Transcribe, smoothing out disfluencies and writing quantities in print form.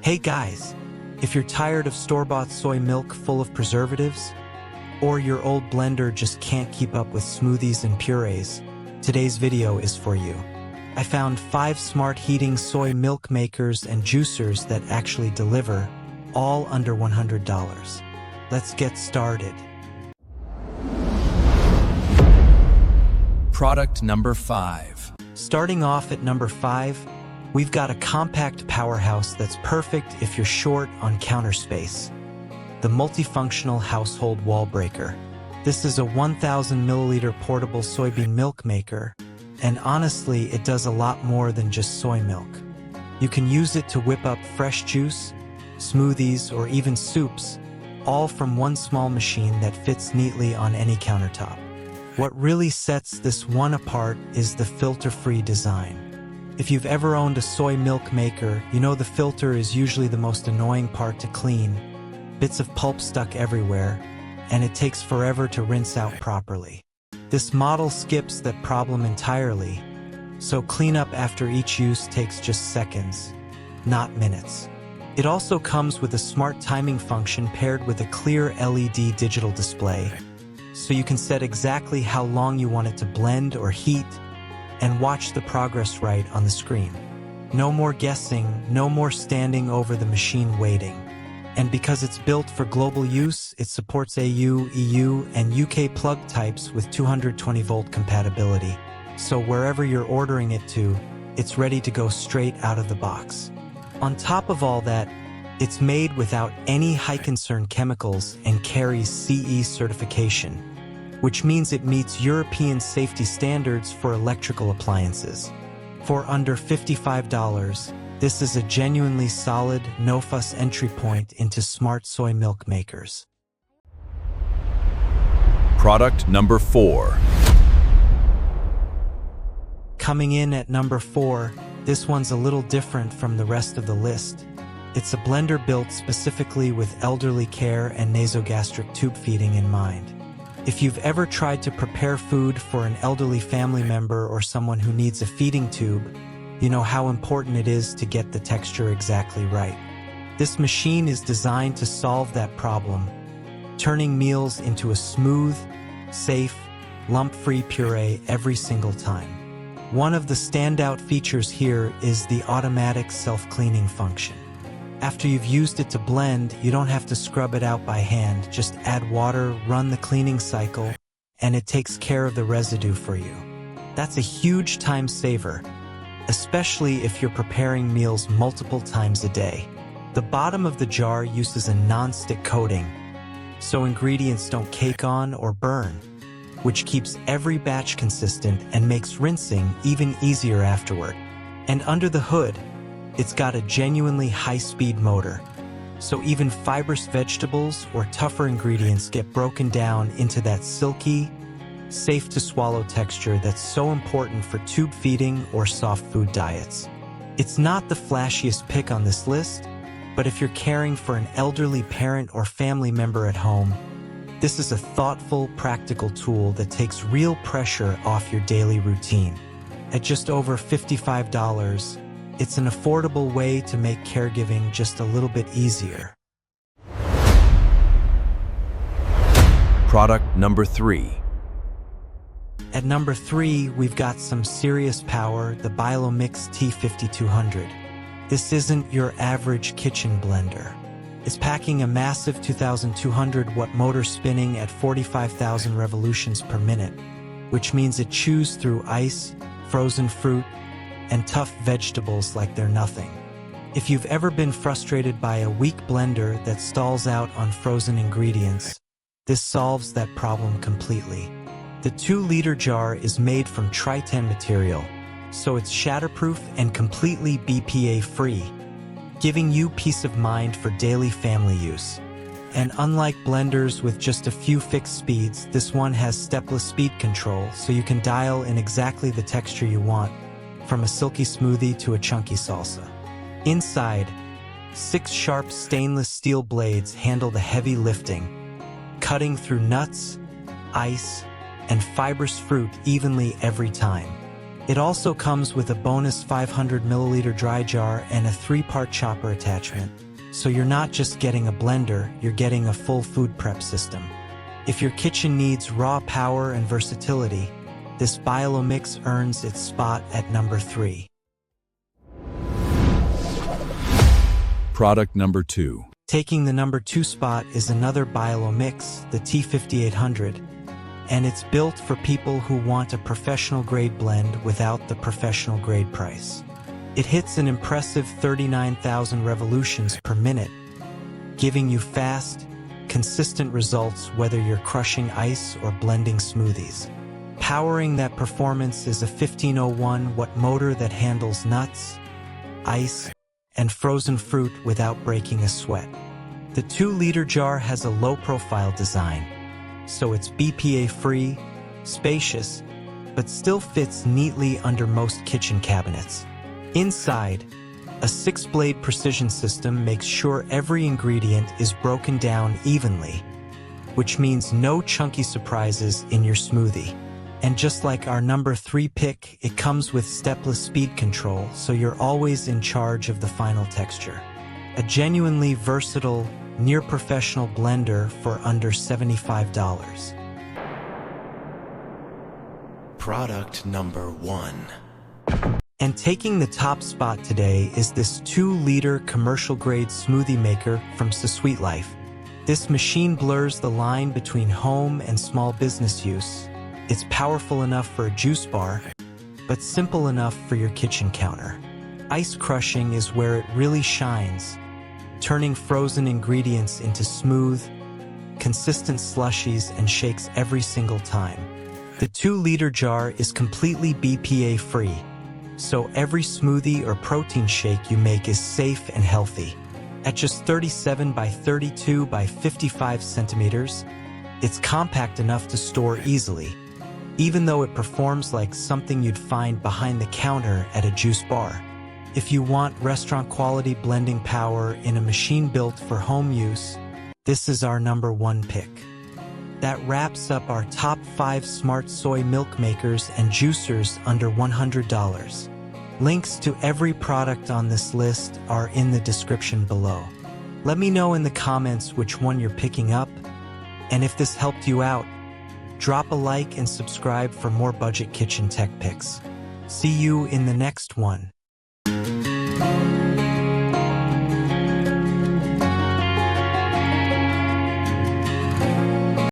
Hey guys, if you're tired of store-bought soy milk full of preservatives, or your old blender just can't keep up with smoothies and purees, today's video is for you. I found 5 smart heating soy milk makers and juicers that actually deliver, all under $100. Let's get started. Product number 5. Starting off at number 5, we've got a compact powerhouse that's perfect if you're short on counter space. The multifunctional household wall breaker. This is a 1,000 milliliter portable soybean milk maker, and honestly, it does a lot more than just soy milk. You can use it to whip up fresh juice, smoothies, or even soups, all from one small machine that fits neatly on any countertop. What really sets this one apart is the filter-free design. If you've ever owned a soy milk maker, you know the filter is usually the most annoying part to clean. Bits of pulp stuck everywhere, and it takes forever to rinse out properly. This model skips that problem entirely, so cleanup after each use takes just seconds, not minutes. It also comes with a smart timing function paired with a clear LED digital display, so you can set exactly how long you want it to blend or heat, and watch the progress right on the screen. No more guessing, no more standing over the machine waiting. And because it's built for global use, it supports AU, EU, and UK plug types with 220-volt compatibility. So wherever you're ordering it to, it's ready to go straight out of the box. On top of all that, it's made without any high concern chemicals and carries CE certification, which means it meets European safety standards for electrical appliances. For under $55, this is a genuinely solid, no-fuss entry point into smart soy milk makers. Product number 4. Coming in at number 4, this one's a little different from the rest of the list. It's a blender built specifically with elderly care and nasogastric tube feeding in mind. If you've ever tried to prepare food for an elderly family member or someone who needs a feeding tube, you know how important it is to get the texture exactly right. This machine is designed to solve that problem, turning meals into a smooth, safe, lump-free puree every single time. One of the standout features here is the automatic self-cleaning function. After you've used it to blend, you don't have to scrub it out by hand. Just add water, run the cleaning cycle, and it takes care of the residue for you. That's a huge time saver, especially if you're preparing meals multiple times a day. The bottom of the jar uses a non-stick coating, so ingredients don't cake on or burn, which keeps every batch consistent and makes rinsing even easier afterward. And under the hood, it's got a genuinely high-speed motor, so even fibrous vegetables or tougher ingredients get broken down into that silky, safe-to-swallow texture that's so important for tube feeding or soft food diets. It's not the flashiest pick on this list, but if you're caring for an elderly parent or family member at home, this is a thoughtful, practical tool that takes real pressure off your daily routine. At just over $55, it's an affordable way to make caregiving just a little bit easier. Product number 3. At number 3, we've got some serious power, the Biolomix T5200. This isn't your average kitchen blender. It's packing a massive 2,200 watt motor spinning at 45,000 revolutions per minute, which means it chews through ice, frozen fruit, and tough vegetables like they're nothing. If you've ever been frustrated by a weak blender that stalls out on frozen ingredients, this solves that problem completely. The 2-liter jar is made from Tri-10 material, so it's shatterproof and completely BPA-free, giving you peace of mind for daily family use. And unlike blenders with just a few fixed speeds, this one has stepless speed control, so you can dial in exactly the texture you want, from a silky smoothie to a chunky salsa. Inside, 6 sharp stainless steel blades handle the heavy lifting, cutting through nuts, ice, and fibrous fruit evenly every time. It also comes with a bonus 500 milliliter dry jar and a 3-part chopper attachment. So you're not just getting a blender, you're getting a full food prep system. If your kitchen needs raw power and versatility, this Biolomix earns its spot at number 3. Product number 2. Taking the number 2 spot is another Biolomix, the T5800, and it's built for people who want a professional-grade blend without the professional-grade price. It hits an impressive 39,000 revolutions per minute, giving you fast, consistent results whether you're crushing ice or blending smoothies. Powering that performance is a 1501-watt motor that handles nuts, ice, and frozen fruit without breaking a sweat. The 2-liter jar has a low-profile design, so it's BPA-free, spacious, but still fits neatly under most kitchen cabinets. Inside, a 6-blade precision system makes sure every ingredient is broken down evenly, which means no chunky surprises in your smoothie. And just like our number 3 pick, it comes with stepless speed control, so you're always in charge of the final texture. A genuinely versatile, near-professional blender for under $75. Product number 1. And taking the top spot today is this 2-liter commercial-grade smoothie maker from Sweet Life. This machine blurs the line between home and small business use. It's powerful enough for a juice bar, but simple enough for your kitchen counter. Ice crushing is where it really shines, turning frozen ingredients into smooth, consistent slushies and shakes every single time. The 2-liter jar is completely BPA-free, so every smoothie or protein shake you make is safe and healthy. At just 37 by 32 by 55 centimeters, it's compact enough to store easily, even though it performs like something you'd find behind the counter at a juice bar. If you want restaurant-quality blending power in a machine built for home use, this is our number 1 pick. That wraps up our top 5 smart soy milk makers and juicers under $100. Links to every product on this list are in the description below. Let me know in the comments which one you're picking up, and if this helped you out, drop a like and subscribe for more budget kitchen tech picks. See you in the next one.